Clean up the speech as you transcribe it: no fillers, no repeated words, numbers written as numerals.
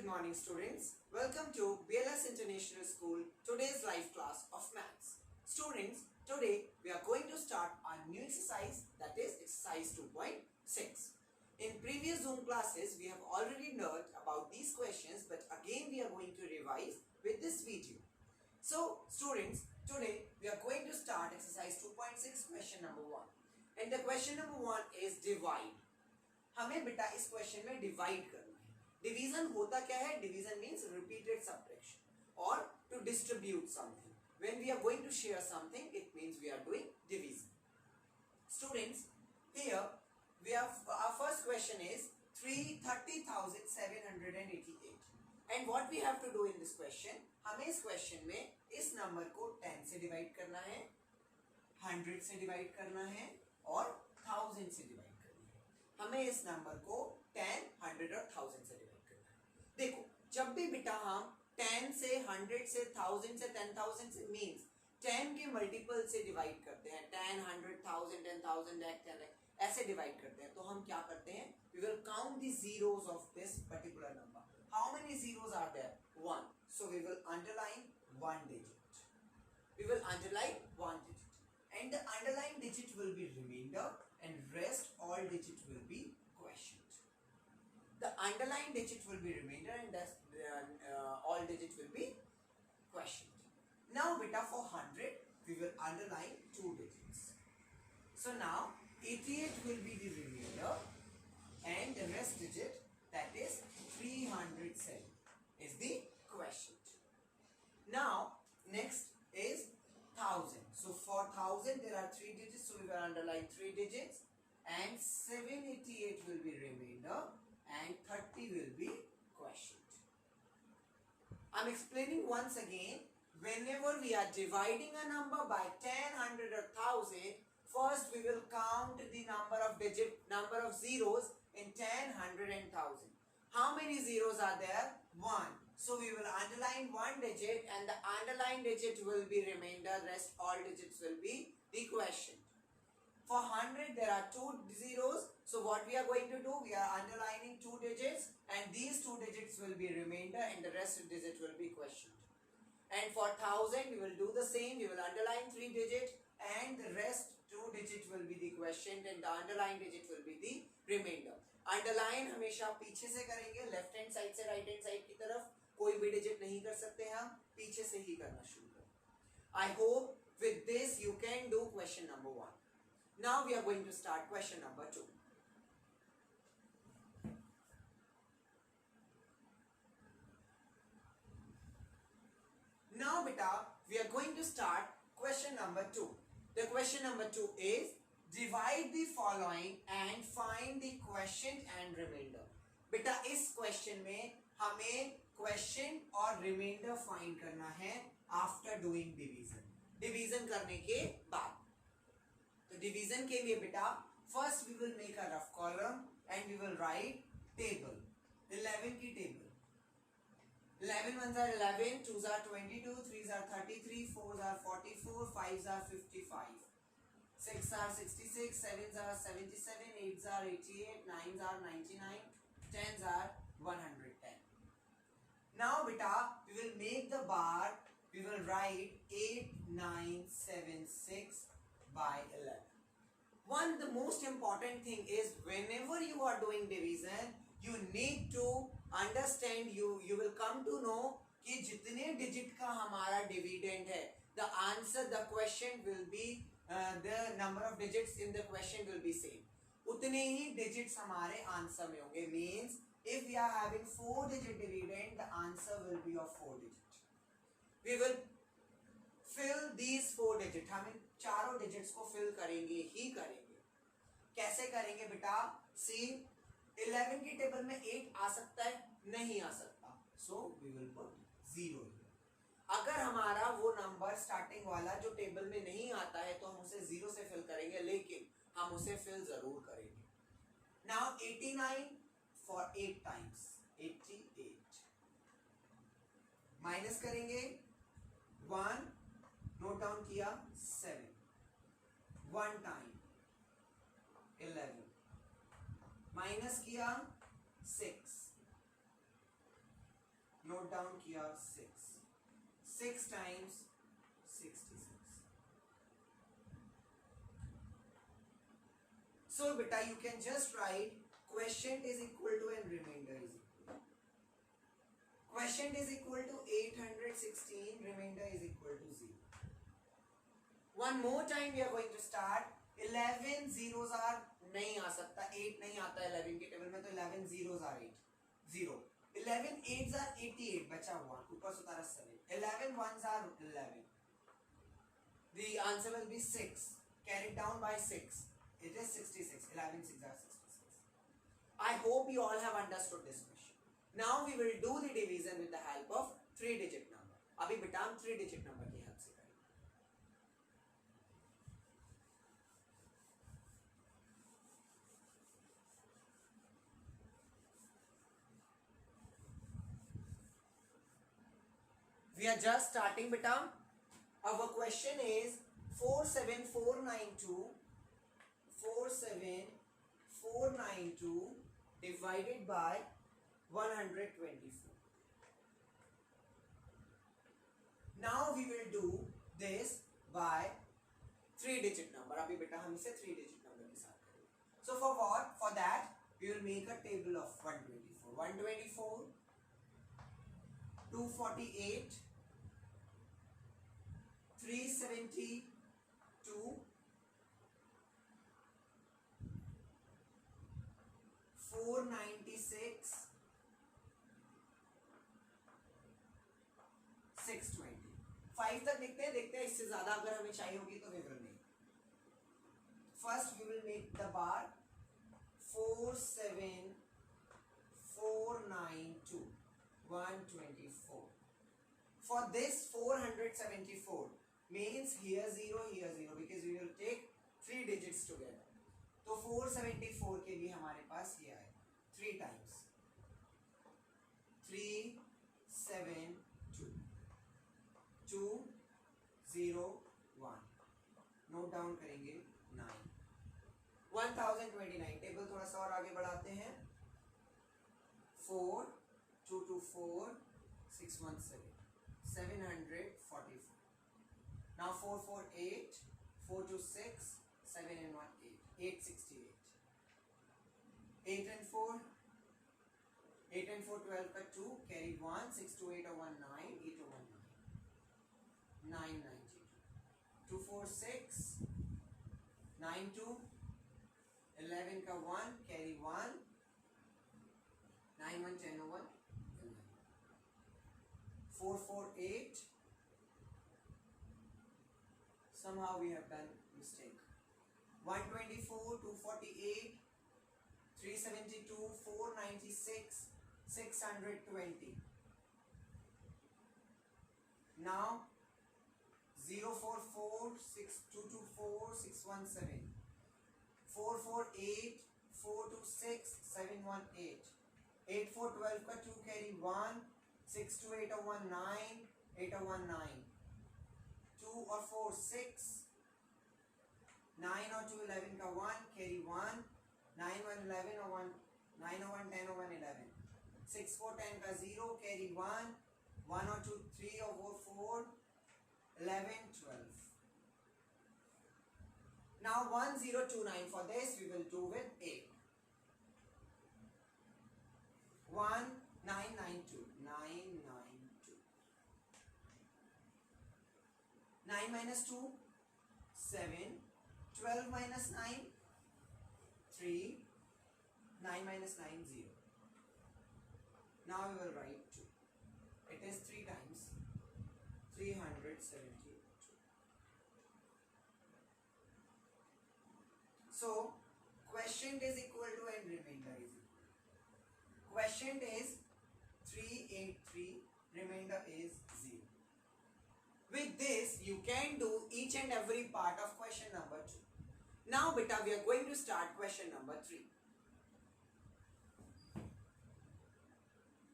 morning students. Welcome to BLS International School today's live class of maths. Students, today we are going to start a new exercise, that is exercise 2.6. In previous Zoom classes we have already learned about these questions, but again we are going to revise with this video. So students, today we are going to start exercise 2.6 question number 1. And the question number 1 is divide. हमें बेटा इस question में divide करना है. Division होता क्या है? Division means repeated subtraction और to distribute something. When we are going to share something, it means we are doing division. Students, here we have our first question is 30,788. And what we have to do in this question, हमें इस question में इस number को 10 से divide करना है, 100 से divide करना है और 1000 से डिवाइड. हमें इस नंबर को 10, 100 और 1000 से डिवाइड करना है. देखो, जब भी बेटा हम 10 से 100 से 1000 से 10,000 से मींस 10 के मल्टीपल से डिवाइड करते हैं, 10, 100, 1000, 10,000, 10 ऐसे डिवाइड करते हैं, तो हम क्या करते हैं? We will count the zeros of this particular number. How many zeros are there? 1. So we will underline 1 digit. We will underline 1 digit. And the underlined digit will be remainder and rest all digit will be quotient. The underlined digit will be remainder and all digit will be quotient. Now beta, for 100 we will underline 2 digits. So now 88 will be the remainder and the rest digit, that is 307 is the quotient. Now next is 1000. So for 1000 there are 3 digits, so we will underline 3 digits and 788 will be remainder and 30 will be quotient. I'm explaining once again. Whenever we are dividing a number by 10, 100 or 1000, first we will count the number of zeros in 10, 100 and 1000. How many zeros are there? 1. So we will underline 1 digit and the underlined digit will be remainder, rest all digits will be the quotient. For 100 there are 2 zeros, so what we are going to do, we are underlining 2 digits and these 2 digits will be remainder and the rest digit will be quotient. And for 1000 we will do the same, we will underline 3 digits and the rest 2 digit will be the quotient and the underlined digit will be the remainder. Underline हमेशा पीछे से करेंगे, left hand side से right hand side की तरफ. कोई भी digit नहीं कर सकते हैं, हम पीछे से ही करना शुरू करें. I hope with this you can do question number 1. Now we are going to start question number 2. Now beta, we are going to start question number 2. The question number 2 is divide the following and find the quotient and remainder. बेटा इस question में हमें question और reminder find करना है after doing division. Division करने के बाद, तो डिवीजन के लिए बेटा first we will make a rough column and we will write table. 11 की table. 11 ones are 11, 2s are 22, 3s are 33, 4s are 44, 5s are 55, 6s are 66, 7s are 77, 8s are 88, 9s are 99, 10s are 110. Now beta, we will make the bar, we will write 8976 by 11. The most important thing is whenever you are doing division, you need to understand, you will come to know कि जितने digit का हमारा dividend है, the answer, the question will be the number of digits in the question will be same. उतने ही digits हमारे answer में होंगे. Means if we are having 4 digit dividend, the answer will be of 4 digit. We will fill these 4 digit. हम इन चारों digits को fill करेंगे ही करेंगे. कैसे करेंगे बेटा? सी 11 की टेबल में 8 आ सकता है? नहीं आ सकता. So we will put 0. अगर हमारा वो नंबर स्टार्टिंग वाला जो टेबल में नहीं आता है तो हम उसे 0 से फिल करेंगे, लेकिन हम उसे फिल जरूर करेंगे. Now 89 for 8 times 88. माइनस करेंगे 1, नोट डाउन किया 7, 1 टाइम 11, माइनस किया 6, नोट डाउन किया 6 times 66. So beta, you can just write quotient is equal to and remainder is equal. Quotient is equal to 816, remainder is equal to 0. One more time we are going to start. 11 zeros are नहीं आ सकता, 8 नहीं आता 11 के table में, तो 11 zeros are 8 0. 11 8s are 88, बचा हुआ ऊपर से उतारा 7. 11 ones are 11. The answer will be 6 carried down by 6. It is 66. 11 6s are 66. I hope you all have understood this question. Now we will do the division with the help of 3-digit number. अभी बेटा हम 3-digit number की help से करेंगे. We are just starting beta. Our question is 47492 divided by 124. Now we will do this by 3-digit number. अभी बेटा हम इसे 3-digit number के साथ करेंगे. So for what? For that we will make a table of 124, 248, 372, 496, 620. 5 तक देखते हैं, इससे ज्यादा अगर हमें चाहिए होगी तो we will make. First we will make the bar 47492 124. For this 474 means here 0 because we will take 3 digits together. तो 474 के लिए हमारे पास ये आएगा 3 times 372 201. नोट डाउन करेंगे 9. 1029. टेबल थोड़ा सा और आगे बढ़ाते हैं. 4 2 2 4 617 744. Now 448 426 7 and 1 8 868. 8 and 4 12 का 2 carry 1 6 2 8 1 9 8 1 9 992. 2 4 6 9 2 11 का 1 carry 1 9 1 10 1 4 4 8. Somehow we have done mistake. 124 248 372 496 620. Now 044 6224 617 448 426 718 8 4 12 का 2 carry 1 6 2 8 1 9 8 1 9 2 और 4 6 9 और 2 11 का 1 carry 1 9 1 11 और 1 9 और 1 10 और 1 11 6 4 10 का 0 carry 1 1 और 2 3 और 4 11 12. Now 1029. For this we will do with 8. 1992 992. 9 minus 2 7. 12 minus 9 3. 9 minus 9 0. Now we will write 2. It is 3 times 372. So quotient is equal to and remainder is equal. Quotient is 383, remainder is 0. With this you can do each and every part of question number 2. Now beta we are going to start question number 3.